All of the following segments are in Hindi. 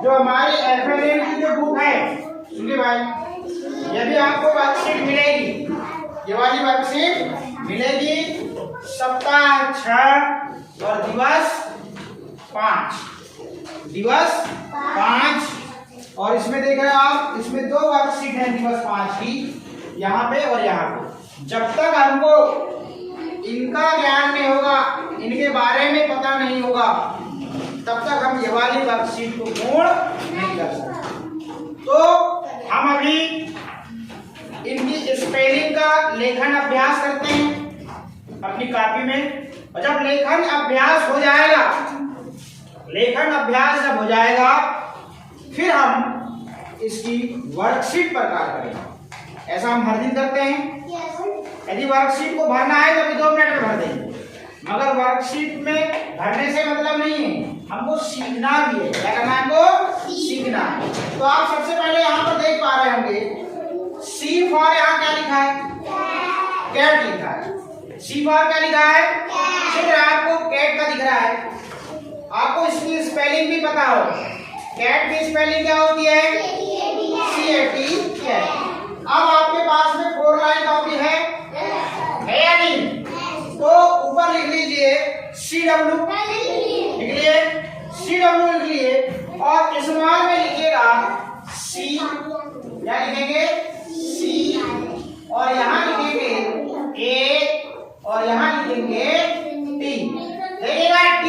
जो हमारी FNN की जो बुक है, सुनिए भाई, ये भी आपको वर्कशीट मिलेगी, ये वाली वर्कशीट मिलेगी सप्ताह 6 और दिवस 5, दिवस 5। और इसमें देख रहे हो आप, इसमें 2 वर्कशीट है दिवस 5 की, यहाँ पे और यहाँ पे। जब तक हमको इनका ज्ञान नहीं होगा, इनके बारे में पता नहीं होगा, तब तक हम ये वाली वर्कशीट को पूर्ण नहीं कर सकते। तो हम अभी इनकी स्पेलिंग का लेखन अभ्यास करते हैं अपनी कॉपी में। और जब लेखन अभ्यास हो जाएगा, लेखन अभ्यास जब हो जाएगा, फिर हम इसकी वर्कशीट पर कार्य करेंगे। ऐसा हम हर दिन करते हैं। यदि वर्कशीट को भरना है तो भी 2 मिनट में भर देंगे, मगर वर्कशीट में भरने से मतलब नहीं है, हमको सीखना भी है। क्या करना है? हमको सीखना है। तो आप सबसे पहले यहाँ पर देख पा रहे होंगे C फॉर, यहाँ क्या लिखा है? कैट लिखा है। C फॉर क्या लिखा है? चित्र आपको कैट का दिख रहा है। आपको इसकी स्पेलिंग भी पता हो। कैट की स्पेलिंग क्या होती है? CAT। अब आपके पास में 4 लाइन कॉपी है या नहीं? तो ऊपर लिख लीजिए CW, लिख लिए CW, लिख लिए और स्मॉल में लिखिएगा C, क्या लिखेंगे? C, और यहाँ लिखेंगे A और यहाँ लिखेंगे T। देखिएगा T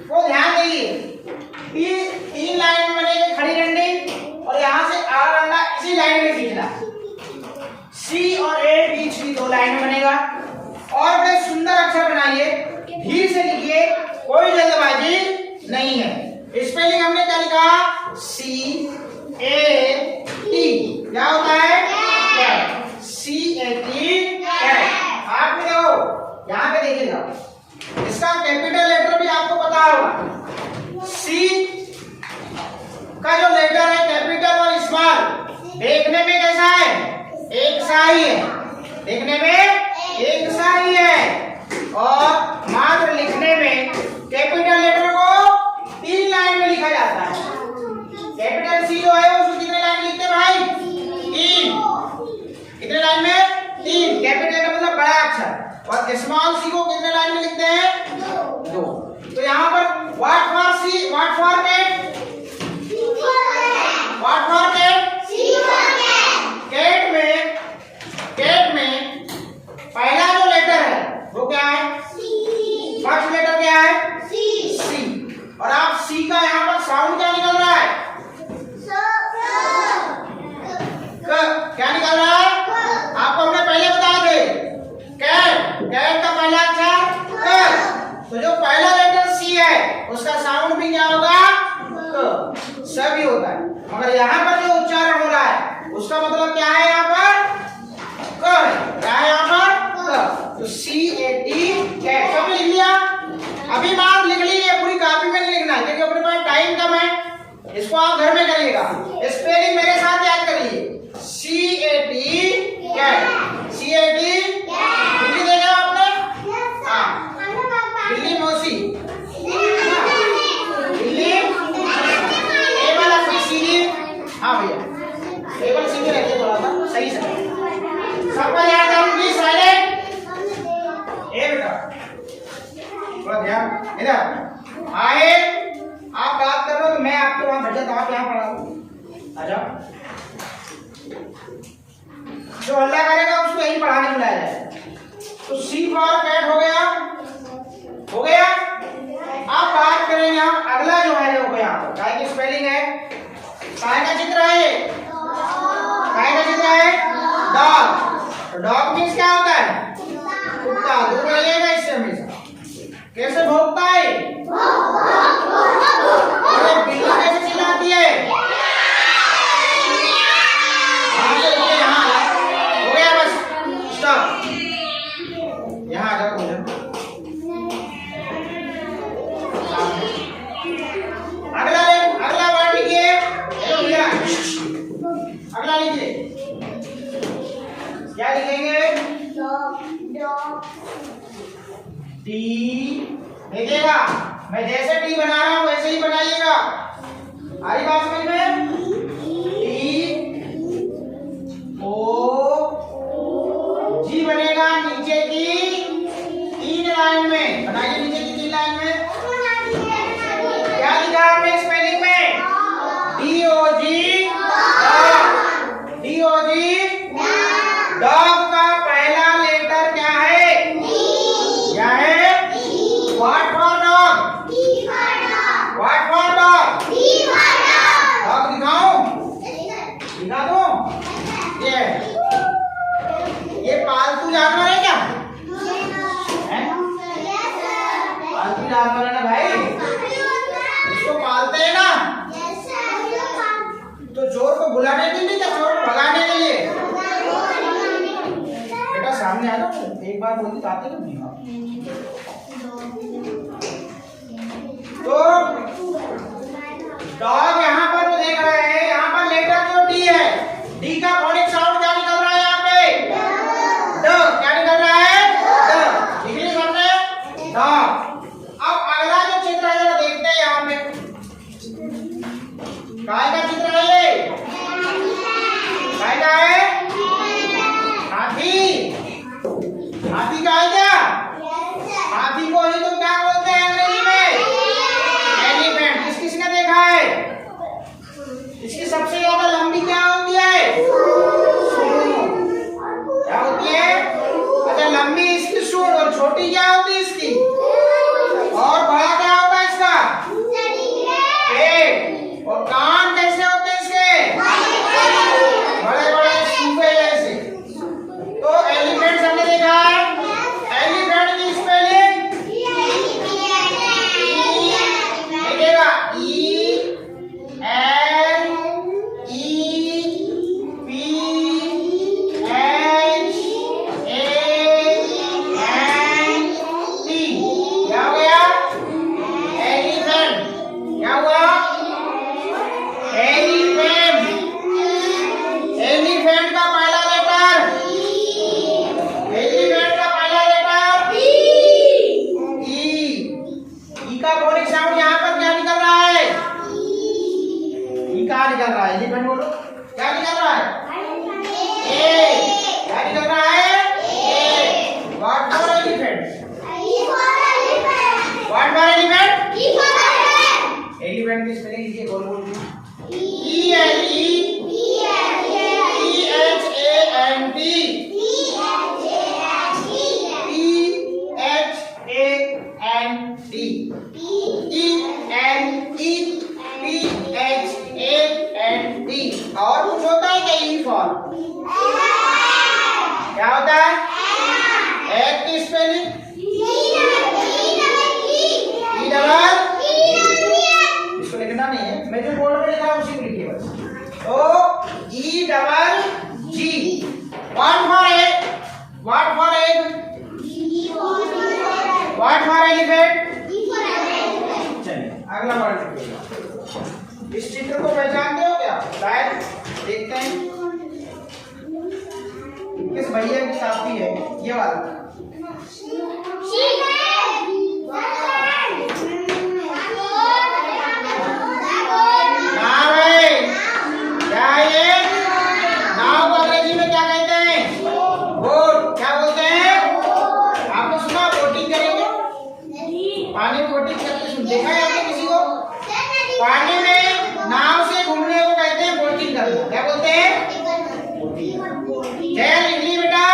को ध्यान देइए, T 3 लाइन में बनेगी खड़ी डंडी और यहाँ से आधा डंडा इसी लाइन में खींचना। C और A बीच की 2 लाइन में बनेगा। और बड़े सुंदर अक्षर बनाइए, धीरे से लिखिए, कोई जल्दबाजी नहीं है। स्पेलिंग हमने क्या लिखा? CAT। क्या होता है? CAT, cat. आप भी देखो, यहाँ पे देखिएगा, इसका कैपिटल लेटर भी आपको पता होगा। C का जो लेटर है कैपिटल और स्मॉल, देखने में कैसा है? एक सा ही है, देखने में एक सा ही है। और मात्र लिखने में कैपिटल लेटर को 3 लाइन में लिखा जाता है। कैपिटल C जो है उसको कितने लाइन में लिखते हैं भाई? 3। कितने लाइन में? 3। कैपिटल का मतलब बड़ा अक्षर। और स्मॉल C को कितने लाइन में लिखते हैं? 2। तो यहाँ पर what for C, what for cat, what for cat, cat में पहला जो लेटर है वो क्या है? फर्स्ट लेटर क्या है? C। और आप C का यहाँ पर साउंड क्या निकल रहा है? क्या निकल रहा है? आपको हमने पहले बताया थे, कैट का पहला अक्षर क। तो जो पहला लेटर C है उसका साउंड भी क्या होगा? क, सभी होता है। मगर यहाँ पर जो उच्चारण हो रहा है उसका मतलब क्या है? यहाँ पर क है। क्या है यहाँ पर? क। तो CAT, कैट। सब लिख लिया? अभी बात लिख लीजिए, पूरी कॉपी में नहीं लिखना है क्योंकि अपने पास टाइम कम है। इसको आप घर में करिएगा। स्पेलिंग मेरे साथ याद करिए, CAT, कैट। CAT, दिल्ली देखा आपने? हाँ, दिल्ली मौसी, दिल्ली टेबल अपनी सीधी। हाँ भैया, टेबल सीधी रखिए थोड़ा सा, सही से सबका ध्यान करूंगी। साइलेंट ए बेटा, थोड़ा ध्यान इधर आए। आप बात कर रहे हो तो मैं आपके वहां बैठ जाता हूँ, आप यहाँ पढ़ा। आ जाओ, जो हल्ला करेगा उसको यही पढ़ाने बुलाया जाए। तो C फॉर कैट हो गया, हो गया। अब बात करेंगे हम अगला जो है, देखो यहाँ पर काय की स्पेलिंग है, काय का चित्र है, काय का चित्र है डॉग। डॉग मीन्स क्या होता है? कुत्ता। दूर रहिएगा इससे हमेशा। कैसे भौंकता है? अरे बिल्ली कैसे चिल्लाती है? यहाँ हो गया, बस स्टॉप। यहाँ आ जाओ। अगला वर्ड लिखिए, अगला लिखिए। क्या लिखेंगे? टी। देखिएगा, मैं जैसे टी बना रहा हूं वैसे ही बनाइएगा। आ रही बात समझ में? जी बनेगा नीचे की 3 लाइन में। बनाइए नीचे की 3 लाइन में। क्या लिखा आपने स्पेलिंग में? DOG डॉग का पहला लेटर क्या है? क्या है? What for dog? What for dog? Dog दिखाऊं? दिखा दूं? ये पालतू जानवर है क्या? पालतू जानवर है ना भाई, इसको पालते हैं ना तो चोर को बुलाने के लिए या चोर को भगाने के लिए? बेटा सामने आ जाओ, एक बार बोली तो आते नहीं आप। तो डॉग यहाँ पर जो देख रहे हैं, यहाँ पर लेटर जो डी है, डी का फोनिक साउंड क्या निकल रहा है यहाँ पे? ड। क्या निकल रहा है? ड। लिख ली सबने? डॉग। अब अगला जो चित्र है वो देखते हैं यहाँ पे। काय का चित्र है ये? काय का है? हाथी। हाथी का है क्या? हाथी को ही तो क्या बोलते हैं अंग्रेजी में? एलिफेंट। किस किसने देखा है? इसकी सबसे ज्यादा लंबी क्या होती है? क्या होती है? अच्छा, लंबी इसकी सूंड और छोटी क्या होती है इसकी? और बड़ा क्या होता है इसका? पेट। और कान कैसे होते हैं इसके? बड़े बड़े सूपे जैसे। तो एलिफेंट हमने देखा है। एलिफेंट की स्पेलिंग देखिएगा, क्या हो गया? एलिफेंट। क्या हुआ? एलिफेंट। एलिफेंट का पहला लेटर, एलिफेंट का पहला लेटर ई का फोनिक साउंड यहाँ पर क्या निकल रहा है? ई कहाँ निकल रहा है? एलिफेंट बोलो, क्या निकल रहा है? ए। क्या निकल रहा है? A. What for elephant? What for elephant? Elephant की स्पेलिंग लिखिए, बोल बोल। और कुछ होता है क्या? ई फॉर क्या होता है? एग की स्पेलिंग इसको लिखना नहीं है, मैं जो बोर्ड में लिखा है उसी को लिखिए बस। तो E double ji. What for egg? What for egg? What for elephant? चलिए अगला वर्ड लिखिएगा। इस चित्र को पहचानते हो क्या? शायद देखते हैं किस भैया की शादी है। ये वाला नाव को अंग्रेजी में क्या कहते हैं? बोट। क्या बोलते हैं? आपने सुना बोटिंग करेंगे? पानी में बोटिंग करते सुन देखा है आपने किसी को? पानी में नाव से घूमने को कहते हैं बोटिंग करना। क्या बोलते हैं? जय लिख ली बेटा,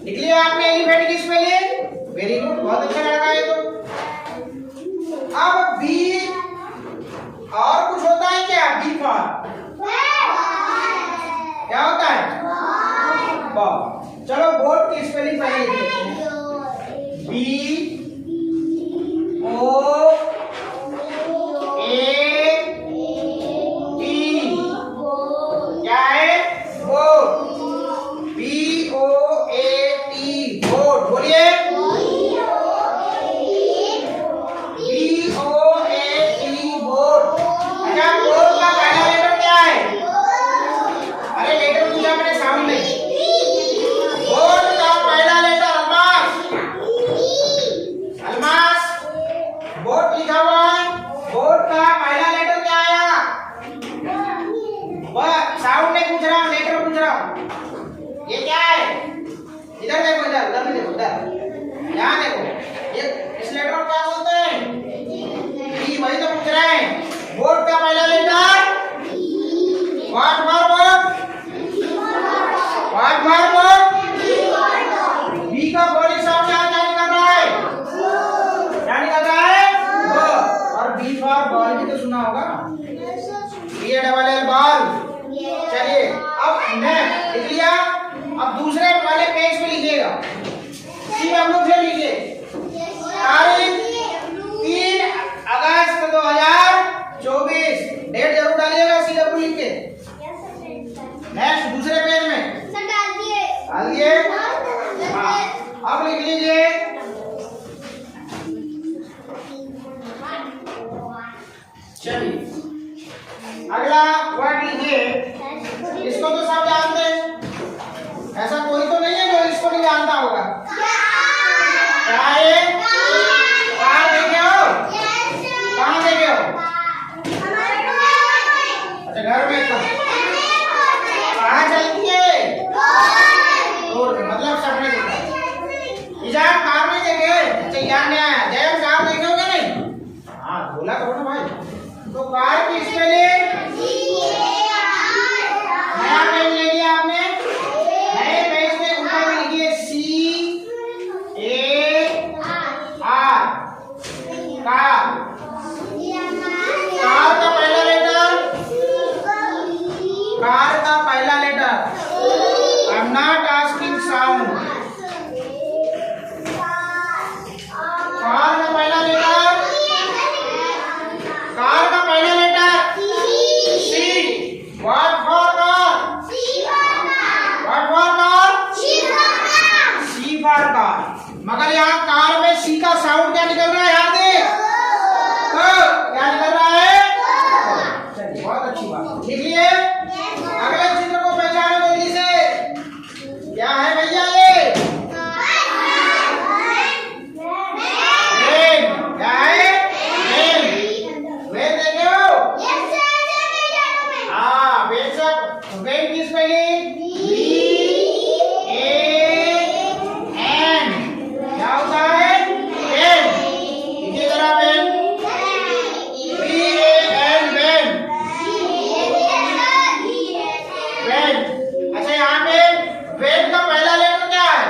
लिख लिया आपने एलिफेंट की स्पेलिंग। वेरी गुड, बहुत अच्छा लगा ये तो। अब बी और कुछ होता है क्या? बी फॉर क्या होता है? बॉल। चलो बोट की स्पेलिंग पहले देखते हैं। B O A T. क्या है? Boat. B O A T boat. बोलिए। बी ओ इधर देखो, इधर भी देखो, इधर यहाँ देखो, ये इस लेटर को क्या बोलते हैं? बी। वही तो पूछ रहे हैं। बोर्ड का पहला letter what for board? What for board? B का बॉडी साउंड क्या निकल रहा है? क्या निकल रहा है? वो। और बी फॉर बॉल भी तो सुना होगा, B A double L ball. चलिए अब नेक्स्ट लिख लिया। अब दूसरे वाले पेज पे लिखिएगा, सी हम लोग से लीजिए। तारीख 3 अगस्त 2024, डेट जरूर डालिएगा सी डब्ल्यू लिख के। नेक्स्ट दूसरे पेज में डाल दिए। हाँ, अब लिख लीजिए चलिए अगला वर्ड लीजिए। इसको तो सब जानते हैं, ऐसा कोई तो नहीं है जो इसको नहीं जानता होगा। क्या है? कहाँ देखे हो? कहाँ देखे हो? अच्छा घर में कहाँ चलती है? रोड में, मतलब सपने देखा। इजाज़ कार में देखे? अच्छा यहाँ नहीं आया। जयम साहब देखे होगे नहीं? हाँ बोला करो ना भाई। तो कार की स्पेलिंग नया पेज ले लिया आपने। नए पेज में ऊपर में लिखिए C A R car. Car का पहला लेटर, कार का पहला letter. I am not asking sound. Car का पहला लेटर, कार का पहला letter C। What for car? What for car? C for car. मगर यहाँ कार में C का साउंड क्या निकल रहा है? यहाँ से क्या निकल रहा है? चलिए बहुत अच्छी बात, लिख लिए। अगले चित्र को पहचानो जल्दी से। क्या है भैया ये? वेन। क्या है? वेन। वेन देखे हो? हाँ वेन सब। वेन किस स्पेलिंग? क्या होता है? वेन। लिखिए जरा वेन। VAN when. वेन। अच्छा यहाँ पे वेन का पहला लेटर क्या है?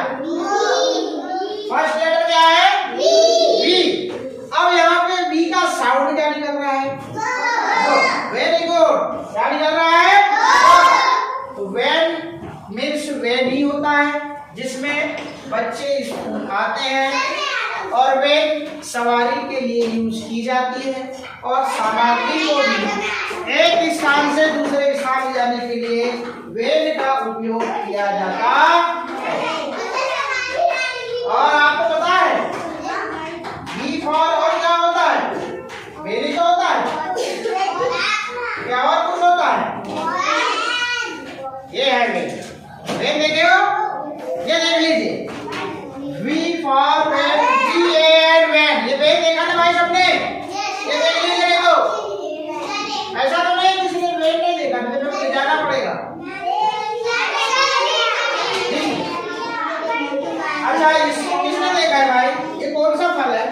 फर्स्ट लेटर क्या है? बी। अब यहाँ पे बी का साउंड क्या निकल रहा है? Very good. क्या निकल रहा है? तो वेन मीन्स वेन ही होता है जिसमें बच्चे स्कूल आते हैं, और वेन सवारी के लिए यूज की जाती है, और सामग्री को भी एक स्थान से दूसरे स्थान ले जाने के लिए वेन का उपयोग किया जाता है। और आपको पता है बी फॉर और क्या होता है? वेरी तो होता है, क्या और कुछ होता है? ये है वेन। वेन देखे हो? ये देख लीजिए। V for when, VAN when. ये वेन देखा ना भाई सबने? ये देख लीजिए। देखो ऐसा तो नहीं किसी ने वेन नहीं देखा, तो मेरे को जाना पड़ेगा। अच्छा इसको किसने देखा है भाई? ये कौन सा फल है?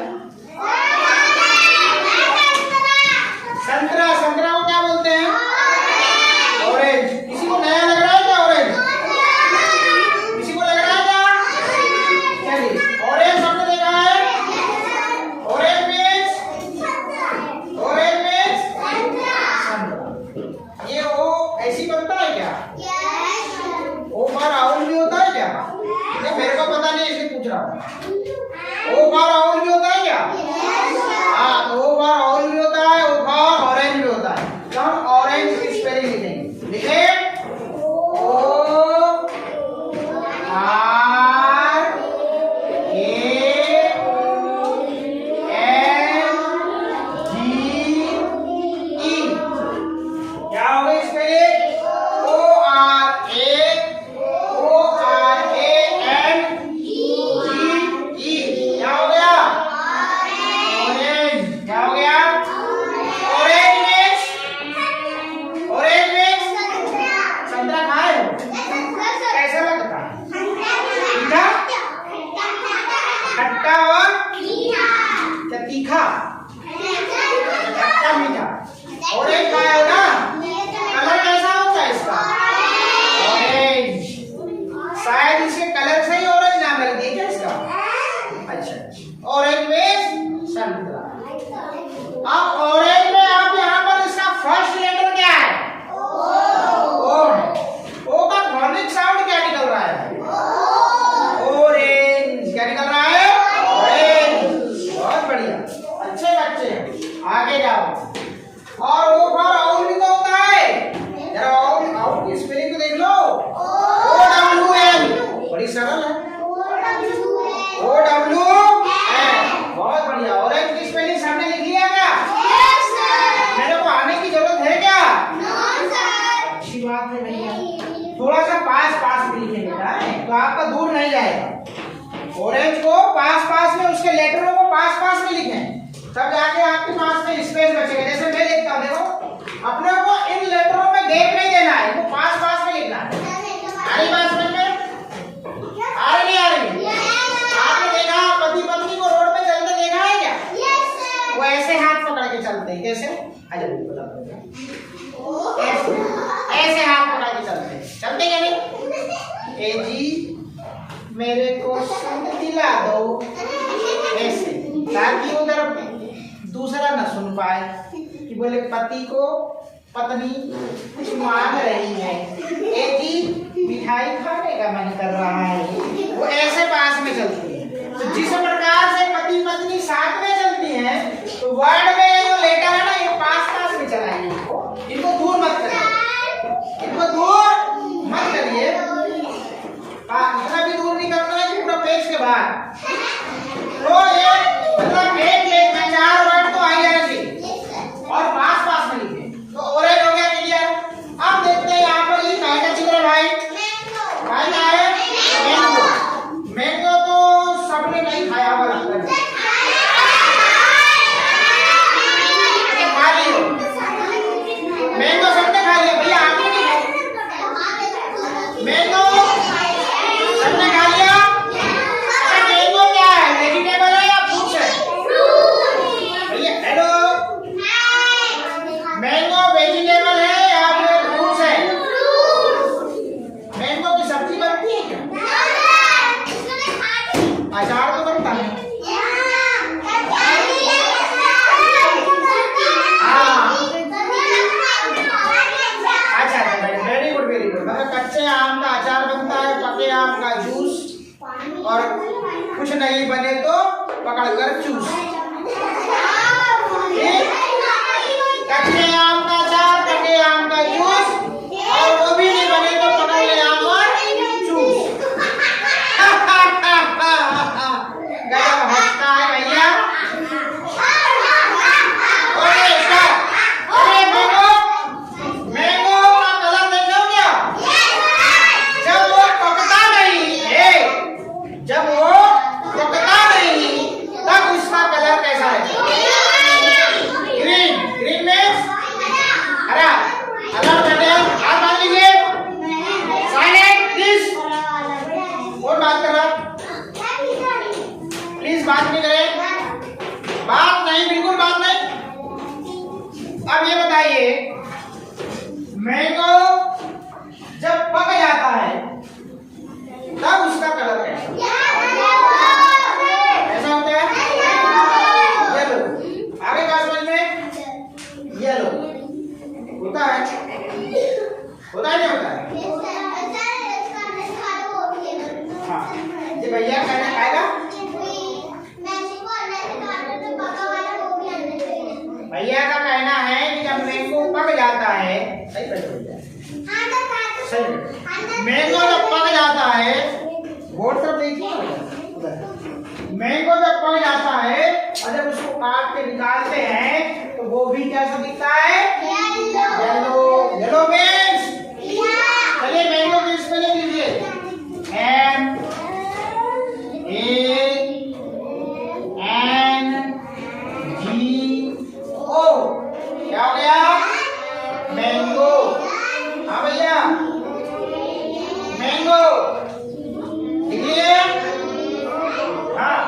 सरल है, OWN। बहुत बढ़िया। ऑरेंज की स्पेलिंग सामने लिख लिया क्या? मेरे को आने की जरूरत है क्या? अच्छी बात है भैया। थोड़ा सा पास पास में लिखेंगे बेटा, तो आपका दूर नहीं जाएगा। ऑरेंज को पास पास में, उसके लेटरों को पास पास में लिखें, तब जाके आपके पास में स्पेस बचेगा। जैसे मैं लिखता हूँ, देखो अपने को इन लेटरों में गैप नहीं देना है, इनको पास पास में लिखना है। आ रही बात समझ में? आ रही नहीं आ रही? आपने देखा पति पत्नी को रोड पे चलते देखा है क्या? वो ऐसे हाथ पकड़ के चलते हैं। कैसे? आजा बता, ऐसे हाथ पकड़ के चलते हैं। चलते क्या नहीं? ए जी मेरे को सूट दिला दो, ऐसे, ताकि उधर दूसरा न सुन पाए कि बोले पति को पत्नी कुछ मांग रही है, ए जी मिठाई खाने का मन कर रहा है। वो ऐसे पास में चलती है। तो जिस प्रकार से पति पत्नी साथ में चलती हैं, तो वर्ड में जो लेटर है ना, ये पास पास में चलाइए। इनको दूर मत करिए, इनको दूर मत करिए। इतना भी दूर नहीं करना है कि पूरा पेज के बाहर। तो ये मतलब एक में 4 वर्ड तो आ जाएंगे और पास पास में लिखे। तो ऑरेंज हो गया, क्लियर। अब देखते हैं यहाँ पर ये काय का चित्र है भाई। काय क्या है? मैंगो। मैंगो तो सबने नहीं खाया होगा लगता है। खा लियो मैंगो, सबने खा लिया भैया, आपने नहीं खाया मैंगो? सबने खा लिया। अच्छा मैंगो क्या है? वेजिटेबल है या फ्रूट है? भैया हेलो, मैंगो वेजिटेबल है या फिर फ्रूट है? मैंगो की सब्जी बनती है क्या? अचार तो बनता है। अच्छा वेरी गुड वेरी गुड। मतलब कच्चे आम का अचार बनता है, पके आम का जूस, और कुछ नहीं बने तो पकड़कर चूस। कच्चे आम का अचार, पके आम का जूस, और वो भी नहीं बने तो पकड़ ले आम और चूस। गजब हंसता है भैया। मैंगो का कलर देखो क्या? जब वो पकता नहीं तब उसका कलर कैसा है? ग्रीन। ग्रीन में हरा। अलग बैठे हाथ मान लीजिए, साइलेंट प्लीज। कौन बात कर रहा? प्लीज बात नहीं करें, बात नहीं, बिल्कुल बात नहीं। अब ये बताइए, मैंगो जब पक जाता है तब उसका कलर कैसा होता है? येलो। आगे बात समझ में? येलो होता है, होता है नहीं होता है? हाँ, ये भैया कहना खाएगा। भैया का कहना है कि जब मैंगो पक जाता है, सही बैठो भैया, सही मैंगो जब पक जाता है, बोर्ड पर देखिए, मैंगो जब पक जाता है और जब उसको काट के निकालते हैं तो वो भी कैसा दिखता है? येलो। येलो मीन्स, चलिए मैंगो की स्पेलिंग लीजिए, MANGO। क्या हो गया? मैंगो। हाँ भैया, मैंगो लिखिए। हाँ,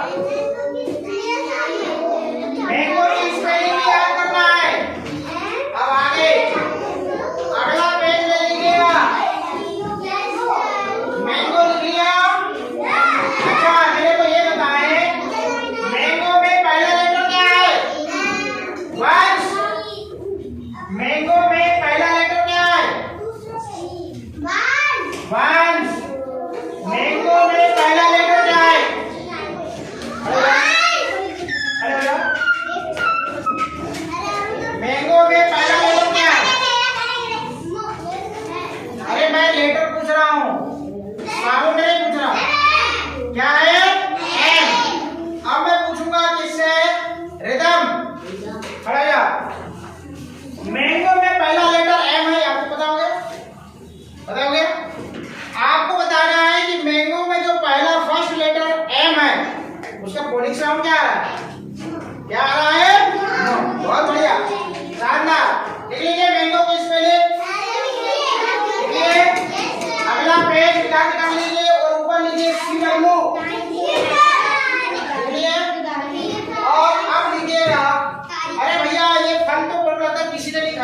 मैंगो की स्पेलिंग याद करना है। अब आगे अगला पेज में लिखिएगा, मैंगो लिख लिया। अच्छा मेरे को ये बताएं, मैंगो में पहला लेटर क्या है? वंश। मैंगो में पहला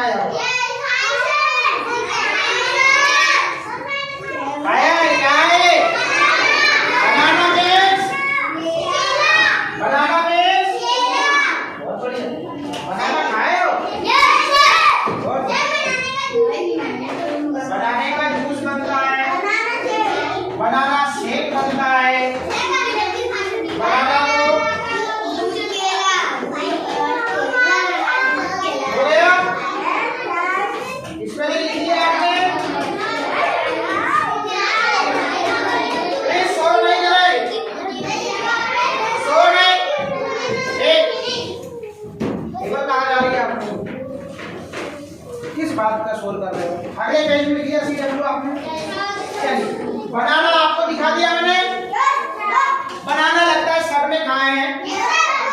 खाया होगा? खाया है क्या है? बनाना मीन्स बनाना मीन्स बहुत बढ़िया। बनाना खाए हो? बहुत बनाने का जूस बनता है, बनाना शेक बनता है, बनाना हो गया। इसमें लिखिए आपने, शोर नहीं करे, शोर नहीं। एक बार कहा जा रही है आपको, किस बात का शोर कर रहे हो? अगले पेज में लिखिए CW आपने। चलिए बनाना आपको दिखा दिया मैंने। बनाना लगता है सबने खाए हैं।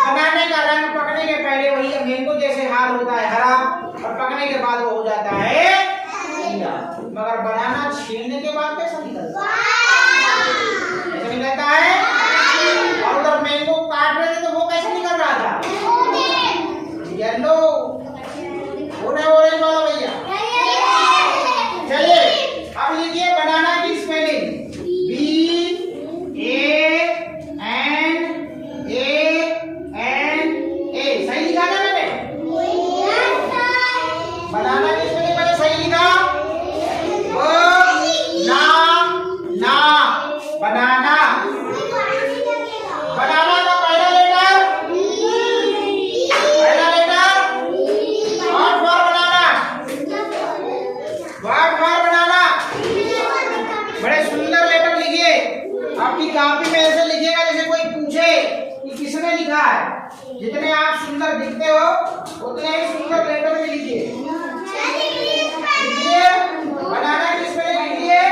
बनाने का रंग पकने के पहले वही मैंगो जैसे हाल होता है हरा, और पकने के बाद वो हो जाता है पीला। मगर बनाना छीलने के बाद कैसा निकलता है? ऐसा निकलता है। और उधर मैंगो काट रहे थे तो वो कैसे निकल रहा था? येलो, ऑरेंज वाला भैया। चलिए अब लिखिए बनाना की स्पेलिंग। BANA। सही लिखा ना मैंने? बनाना की स्पेलिंग मैंने सही लिखा। बनाना। बनाना का पहला letter what for banana. What for banana. बड़े सुंदर लेटर लिखिए। आपकी कॉपी में ऐसे लिखिएगा जैसे कोई पूछे कि किसने लिखा है। जितने आप सुंदर दिखते हो उतने ही सुंदर लेटर में लिखिए। लिखिए बनाना की स्पेलिंग लिखिए।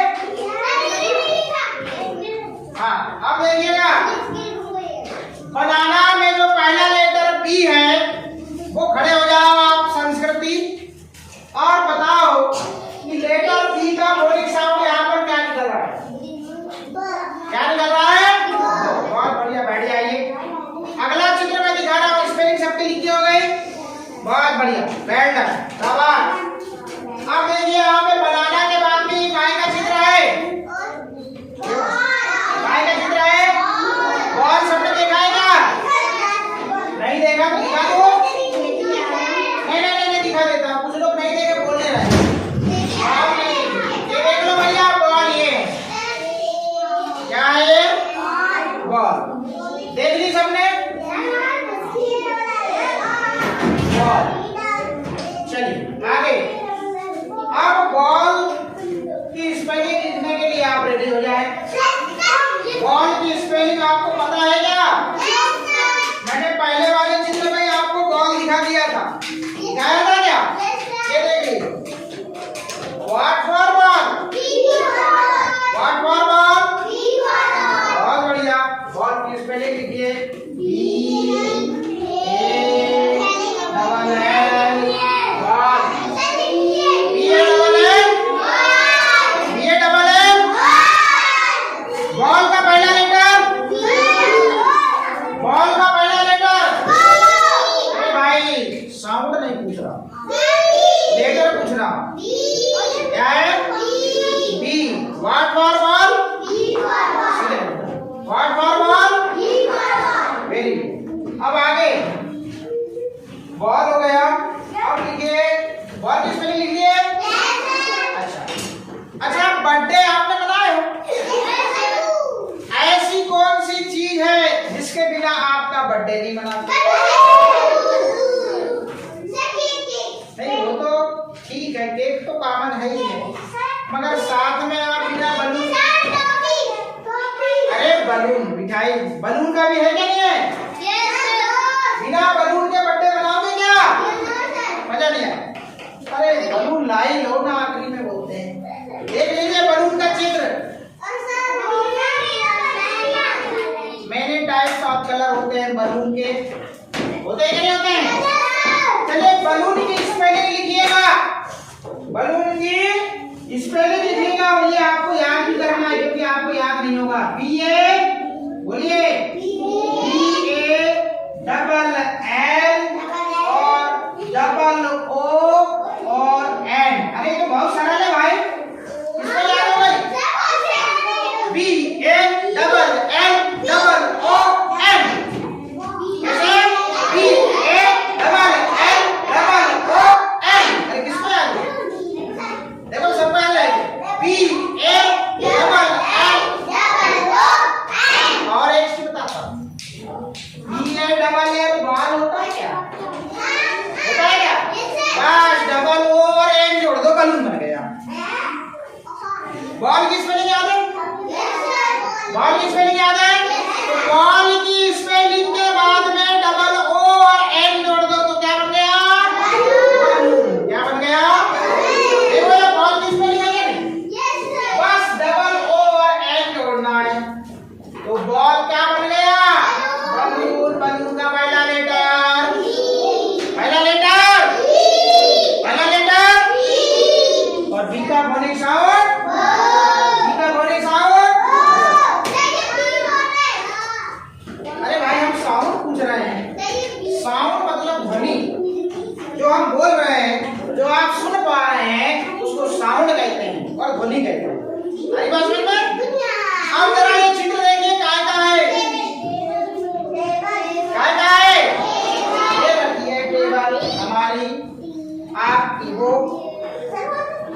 हाँ अब देखिएगा, बनाना में जो पहला लेटर B है वो खड़े हो जाओ आप संस्कृति, और बताओ कि लेटर B का बोलिक साउंड यहाँ पर क्या निकल रहा है? क्या निकल रहा है? बहुत बढ़िया, बैठ जाइए। अगला चित्र में दिखा रहा हूँ, स्पेलिंग सबकी लिखी हो गई। बहुत बढ़िया, वेल डन, शाबाश। अब देखिए यहाँ पे बनाना के बाद में गाय का चित्र है। गाय का चित्र है। कौन सबने देखा है क्या? नहीं देखा तो दिखा दो। नहीं दिखा देता। कुछ लोग नहीं देखे बोलने रहे। ये देख लो भैया, बॉल ये क्या है? बॉल देख ली सबने? बॉल। चलिए आगे। अब बॉल की स्पेलिंग लिखने के लिए आप रेडी हो जाए। बॉल की स्पेलिंग आपको पता है क्या? मैंने पहले वाले चित्र में आपको बॉल दिखा दिया था, दिखाया था क्या? ये देखिए, what for ball. What for ball. बहुत बढ़िया। बॉल की स्पेलिंग लिखिए। BALL ball. BALL बॉल का पहला लेटर। बॉल का पहला लेटर। अरे भाई साउंड नहीं पूछ रहा, लेटर पूछ रहा। क्या है? B। What for ball. What for ball. Very good. अब आगे बॉल हो गया। अब लिखिए बॉल की स्पेलिंग लिखिए। अच्छा बर्थडे आपने मनाए हो? ऐसी कौन सी चीज है जिसके बिना आपका बर्थडे नहीं मनाते? नहीं वो तो ठीक है, केक तो कॉमन है ही है, मगर साथ में आप बिना बलून। अरे बलून मिठाई बलून का भी है क्या? नहीं है? बिना बलून के बर्थडे बनाओगे क्या? मजा नहीं आया। अरे बलून लाई लो ना, आखिरी में बोलते हैं। देख लीजिए बलून का चित्र। मैनी टाइप्स ऑफ कलर होते हैं बलून के, होते हैं कि नहीं होते हैं? चलिए बलून की स्पेलिंग लिखिएगा। बलून की स्पेलिंग लिखिएगा और ये आपको याद भी करना है क्योंकि आपको याद नहीं होगा। BA बोलिए, BALL और OO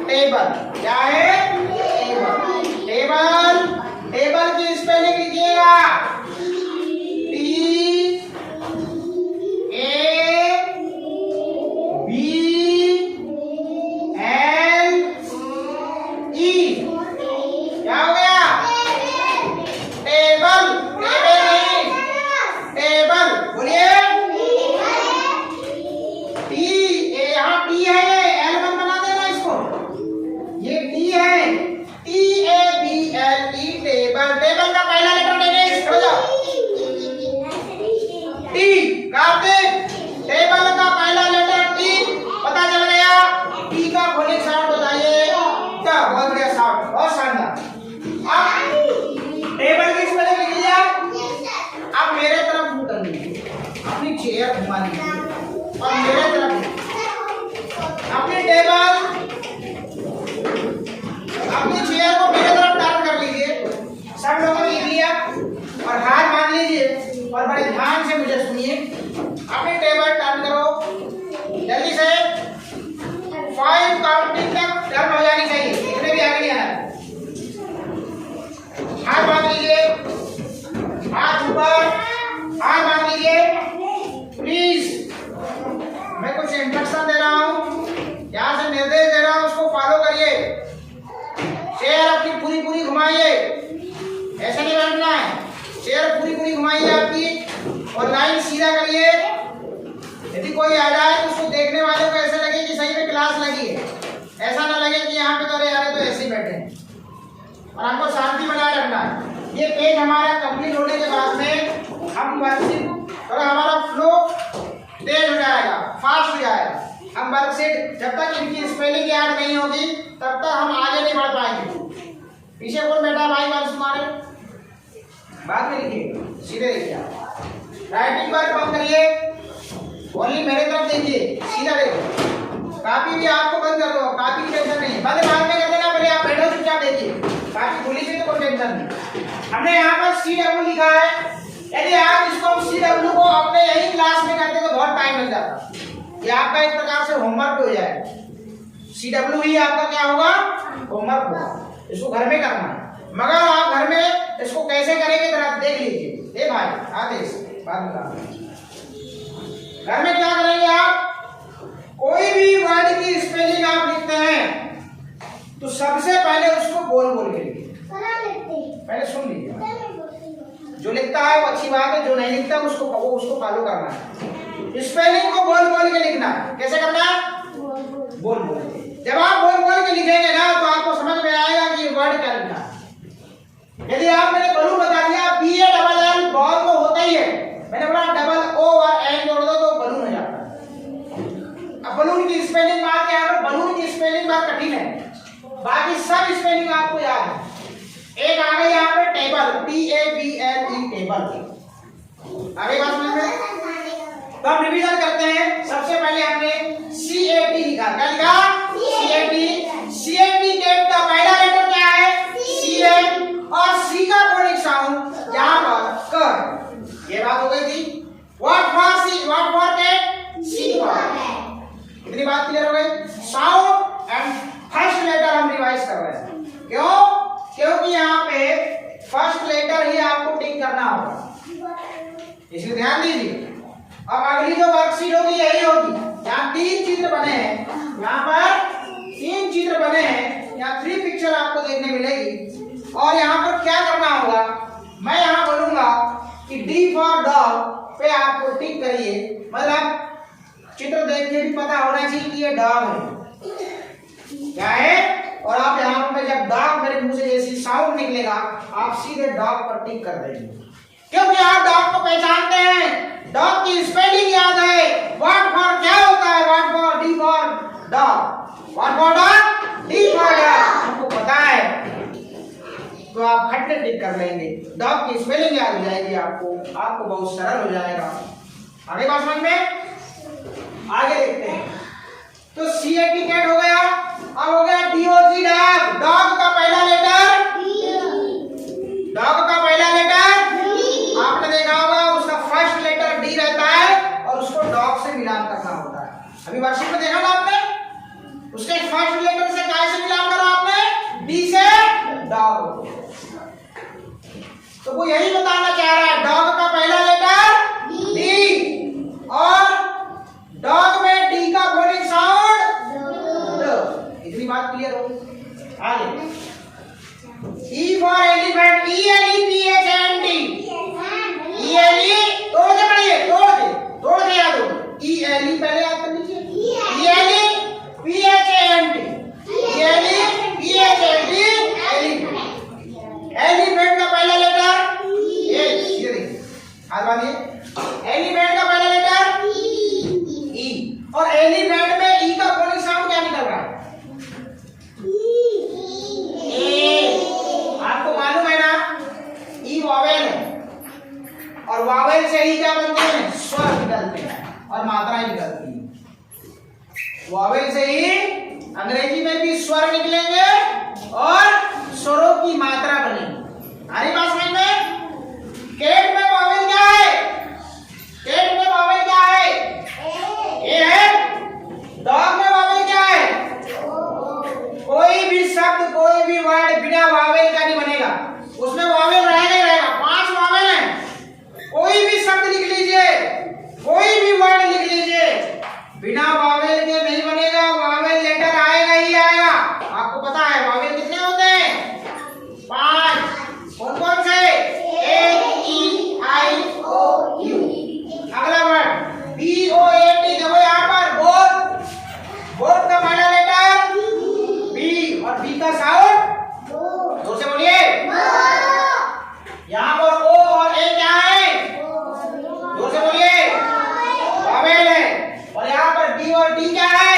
टेबल। क्या है? टेबल। टेबल, टेबल की स्पेलिंग लिखिएगा क्या हो गया? टेबल। टेबल नहीं, टेबल। बोलिए टी। यहाँ टी है, ये एल वन बना देना इसको। ये टी है, TABLE टेबल। टेबल का पहला लेटर लेंगे, हो जाओ टी। कार्तिक, टेबल का पहला लेटर टी। पता चल गया? टी का फोनिक साउंड बताइए। बहुत बढ़िया साउंड, बहुत शानदार। अब टेबल की स्पेलिंग लिख लिया। अब मेरे तरफ मुंह कर लीजिए, अपनी चेयर घुमा लीजिए और मेरे तरफ अपनी टेबल, अपनी चेयर को मेरे तरफ टर्न कर लीजिए। सब लोगों ने लिख लिया और हाथ बांध लीजिए और बड़े ध्यान से मुझे सुनिए। अपनी टेबल टर्न करो जल्दी से। 5 काउंटिंग तक टर्न हो जानी चाहिए, इतने भी आगे नहीं आना। हाथ बांध लीजिए, हाथ ऊपर, हाथ बांध लीजिए प्लीज। मैं कुछ इंस्ट्रक्शन दे रहा हूँ, यहाँ से निर्देश दे रहा हूँ, उसको फॉलो करिए। चेयर अपनी पूरी पूरी घुमाइए, ऐसे नहीं बैठना है। चेयर पूरी पूरी घुमाइए आपकी और लाइन सीधा करिए। यदि कोई आ जाए तो उसको देखने वाले को ऐसा लगे कि सही में क्लास लगी है, ऐसा ना लगे कि यहाँ पे तो अरे तो ऐसे ही बैठे हैं। और हमको शांति बनाए रखना है। ये पेज हमारा कंप्लीट होने के बाद में हम वर्कशीट थोड़ा हमारा फ्लो तेज हो जाएगा, फास्ट हो जाएगा। हम वर्कशीट जब तक इनकी स्पेलिंग याद नहीं होगी तब तक हम आगे नहीं बढ़ पाएंगे। पीछे कौन बैठा भाई वंश तुम्हारे? बाद में लिखिए, सीधे लिखिए। राइटिंग वर्क बंद करिए, ओनली मेरे तरफ देखिए, सीधा देखिए। कॉपी भी आपको बंद कर दो, कॉपी की टेंशन नहीं, बंद बाद में कर देना। पहले आप बैठो चुपचाप देखिए, बाकी भूली से तो कोई टेंशन नहीं। हमने यहाँ पर CW लिखा है। यदि आप इसको CW को अपने यही क्लास में करते तो बहुत टाइम लग जाता। ये आपका एक प्रकार से होमवर्क हो जाएगा। CW ही आपका क्या होगा? होमवर्क होगा। इसको घर में करना है, मगर आप घर में इसको कैसे करेंगे जरा देख लीजिए। ए भाई आदेश बाद में घर में क्या करेंगे आप? कोई भी वर्ड की स्पेलिंग आप लिखते हैं तो सबसे पहले उसको बोल बोल के लिखिए। पहले सुन लीजिए, जो लिखता है वो अच्छी बात है, जो नहीं लिखता उसको फॉलो करना है। स्पेलिंग को बोल बोल के लिखना है। कैसे करना है? बोल बोल के। जब आप बोल बोल के लिखेंगे ना तो आपको समझ में आएगा कि वर्ड क्या लिखना है। यदि आप मैंने बलून बता दिया, BALL बॉल तो होता ही है, मैंने बोला डबल O और N जोड़ दो तो बलून हो जाता है। अब बलून की स्पेलिंग बात क्या है? बलून की स्पेलिंग बात कठिन है, बाकी सब स्पेलिंग आपको याद है। एक आ गई यहाँ पे टेबल, TABLE टेबल। आगे बात समझ में? तो हम रिवीजन करते हैं। सबसे पहले हमने CAT लिखा। क्या लिखा? CAT। CAT का पहला लेटर क्या है? CA और C का फोनिक साउंड यहाँ पर कर। ये बात हो गई थी। What for C? What for cat? C for। इतनी बात क्लियर हो गई। साउंड एंड फर्स्ट लेटर हम रिवाइज कर रहे हैं। क्यों? क्योंकि यहाँ पे फर्स्ट लेटर ही आपको टिक करना होगा, इसलिए ध्यान दीजिए। अब अगली जो वर्कशीट होगी यही होगी। यहाँ 3 चित्र बने हैं, यहाँ पर 3 चित्र बने हैं, यहाँ 3 पिक्चर आपको देखने मिलेगी। और यहाँ पर क्या करना होगा? मैं यहाँ बोलूंगा कि D फॉर डॉग पे आपको टिक करिए। मतलब चित्र देख के भी पता होना चाहिए कि ये डॉग है, क्या है। और आप यहाँ पे जब डॉग मेरे मुंह से जैसी साउंड निकलेगा आप सीधे डॉग पर टिक कर देंगे, क्योंकि आप डॉग को पहचानते हैं। डॉग की स्पेलिंग याद है। व्हाट फॉर क्या होता है? What for D for dog. What for dog? D for dog. आपको पता है तो आप खट्टे टिक कर लेंगे। डॉग की स्पेलिंग याद हो जाएगी आपको बहुत सरल हो जाएगा। आगे बात समझ में? आगे देखते हैं। तो CAT कैट हो गया। अब हो गया DOG डॉग। डॉग का पहला लेटर आपने देखा होगा उसका फर्स्ट लेटर D रहता है और उसको डॉग से मिलान करना होता है। अभी वर्कशीट में देखा ना आपने, उसके फर्स्ट लेटर से काय से डॉग। तो वो यही बताना चाह रहा है, डॉग का पहला लेटर डी और डॉग में डी का फोनिक साउंड ड। इतनी बात क्लियर हो? आगे E for elephant, E L E P H N T, E L E तोड़ के पढ़िए, तोड़ के याद हो। ई एल ई पहले याद कर लीजिए, E L E P H N T, E L E P H N T, elephant का पहला लेटर ए, ये देखिए हाथ बांधिए। एलिफेंट का पहला लेटर ई और एलिफेंट में ई का फोनिक साउंड क्या निकल रहा है? आपको मालूम है ना, ई वॉवेल है और वॉवेल से ही क्या बनते हैं? स्वर निकलते हैं और मात्राएं निकलती हैं। वॉवेल से ही अंग्रेजी में भी स्वर निकलेंगे और स्वरों की मात्रा बनेगी। आ रही बात समझ में? केट में वॉवेल क्या है? केट में वॉवेल क्या है? ए है। डॉग में वॉवेल क्या है? कोई भी शब्द, कोई भी वर्ड बिना वॉवेल का नहीं बनेगा, उसमें वॉवेल रहेगा ही रहेगा। 5 वॉवेल हैं, कोई भी शब्द लिख लीजिए, कोई भी वर्ड लिख लीजिए, बिना वॉवेल के नहीं बनेगा, वॉवेल लेटर आएगा ही आएगा। आपको पता है वॉवेल कितने होते हैं? 5। कौन कौन से? A E I O U. अगला word B O A T, देखो यहाँ पर बोट, बोट का पहला लेटर बी और बी का साउंड जोर से बोलिए। यहाँ पर ओ और ए क्या है? जोर से बोलिए, वॉवेल है। और यहाँ पर डी और डी क्या है?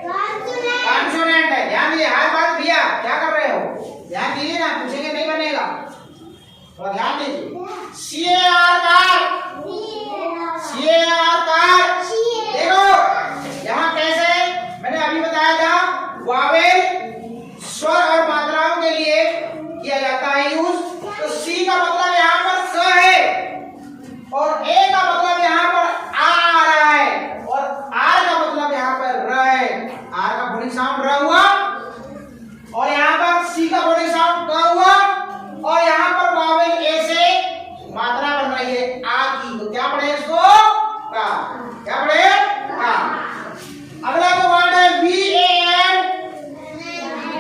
कॉन्सोनेंट है। ध्यान दीजिए, हाथ बात भैया क्या कर रहे हो? ध्यान दीजिए ना, पूछेंगे नहीं बनेगा, थोड़ा ध्यान दीजिए। C A R car, C A R car. देखो यहाँ कैसे मैंने अभी बताया था, वॉवेल स्वर और मात्राओं के लिए किया जाता है यूज। तो सी का मतलब यहाँ पर स है और ए का मतलब यहाँ पर आ रहा है और आर का मतलब यहाँ पर र है। आर का फोनिक साउंड र हुआ और यहाँ पर सी का फोनिक साउंड क हुआ और यहाँ पर वॉवेल ए से मात्रा बन रही है आ की, तो क्या पढ़े इसको? का। क्या पढ़े? का। अगला जो वर्ड है बी ए एन,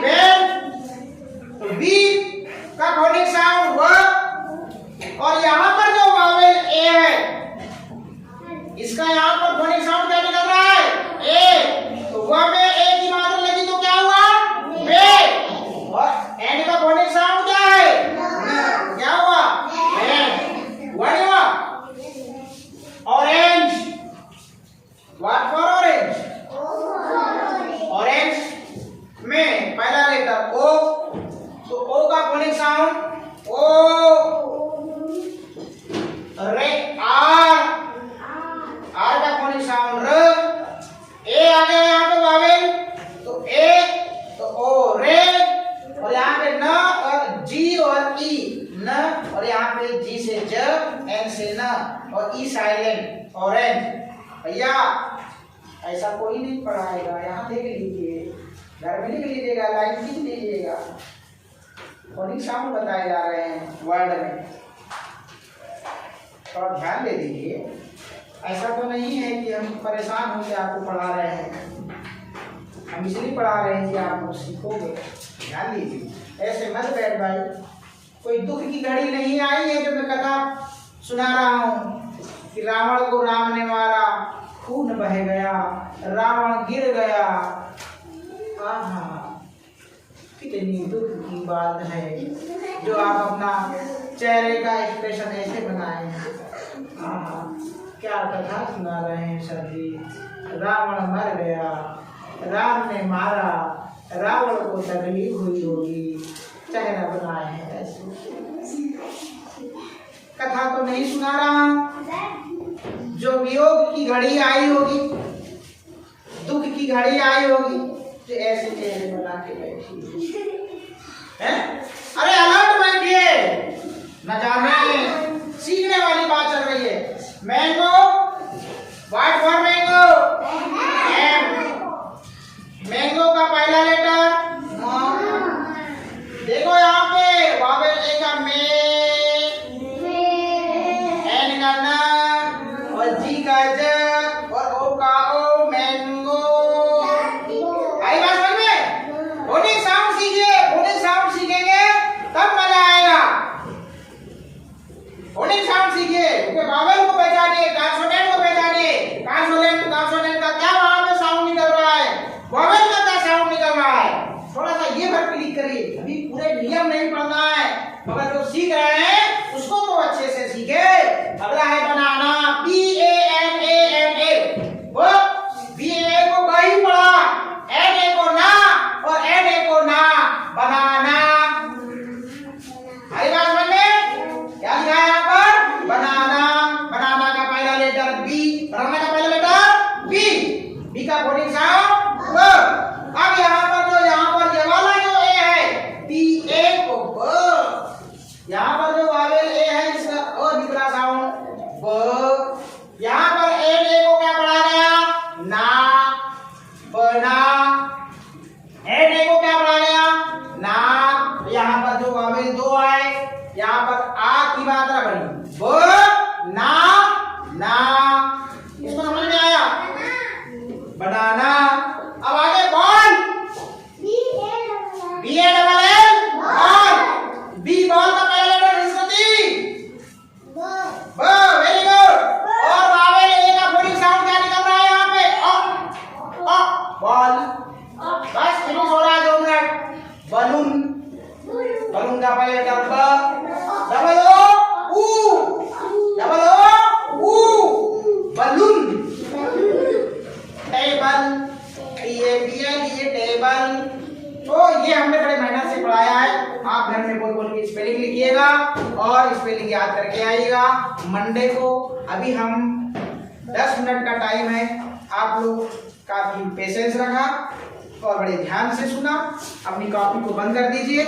वेन। तो बी का फोनिक साउंड व और यहाँ पर जो वॉवेल ए है इसका यहाँ पर फोनिक साउंड क्या निकल रहा है? ए। तो व में ए की मात्रा लगी तो क्या हुआ? बे। और एन का फोनिक साउंड क्या है? क्या हुआ? एन। व्हाट हुआ? Orange. What for orange? Orange में पहला लेटर ओ, तो ओ का फोनिक साउंड ओ। रे आर, आर का फोनिक साउंड र। ए आ गया यहाँ पे वॉवेल, तो ए तो ओ रे और यहाँ पे न और जी और ई न और यहाँ पे जी से ज, एन से न और ई साइलेंट ऑरेंज। भैया ऐसा कोई नहीं पढ़ाएगा, यहाँ देख लीजिए, घर में लिख लीजिएगा, लाइन खींच लीजिएगा। फोनिक साउंड बताए जा रहे हैं वर्ड में, थोड़ा ध्यान दे दीजिए। ऐसा तो नहीं है कि हम परेशान होकर आपको पढ़ा रहे हैं, हम इसलिए पढ़ा रहे हैं कि आप सीखोगे। ध्यान दीजिए, ऐसे मत बैठ भाई। कोई दुख की घड़ी नहीं आई है जो मैं कथा सुना रहा हूँ कि रावण को राम ने मारा, खून बह गया, रावण गिर गया। आहा, कितनी दुख की बात है जो आप अपना चेहरे का एक्सप्रेशन ऐसे बनाए हैं। आहा, क्या कथा सुना रहे हैं सर जी। रावण मर गया, राम ने मारा, रावण को तकलीफ हुई होगी, चेहरा बनाए हैं ऐसे। कथा तो नहीं सुना रहा, जो वियोग की घड़ी आई होगी, दुख की घड़ी आई होगी, तो ऐसे चेहरे बना के बैठी है। अरे अलर्ट बैठिए, न जाने सीखने वाली बात चल रही है। Mango, what for mango? M. Mango का पहला लेटर। देखो यहाँ पे करिए। अभी पूरे नियम नहीं पढ़ना है, मगर जो सीख रहे हैं उसको तो अच्छे से सीखे। अगला है बनाना, BANANA। वो BA को कहीं पढ़ा, NA को ना और NA को ना, बनाना। हमारी बात समझ में? क्या लिखा है यहाँ पर? बनाना। बनाना का पहला लेटर B, बनाना का पहला लेटर B का फोनिक साउंड ब। अब यहाँ पर ये वाला जो ए है BA को ब, यहाँ पर जो वावेल ए है इसका अ निकला साउंड ब। यहाँ पर NA को क्या पढ़ा गया? ना, बना। NA को क्या पढ़ा गया? ना। यहाँ पर जो वावेल दो आए, यहाँ पर आ की मात्रा बनी ब ना, ना। इसको समझ में आया? बनाना। अब आगे ball, BALL ball. B ball का पहला लेटर सरस्वती ब, वेरी गुड। और वावेल ए का फोनिक साउंड क्या निकल रहा है यहाँ पे? अ, बॉल। बस फिनिश हो रहा है 2 मिनट। बलून, बलून का पहला लेटर ब, डबल ओ ऊ, डबल ओ ऊ, बलून। टेबल, ये टेबल। तो ये हमने बड़े मेहनत से पढ़ाया है। आप घर में बोल बोल के स्पेलिंग लिखिएगा और स्पेलिंग याद करके आइएगा। मंडे को अभी हम 10 मिनट का टाइम है, आप लोग काफी पेशेंस रखा और बड़े ध्यान से सुना। अपनी कॉपी को बंद कर दीजिए।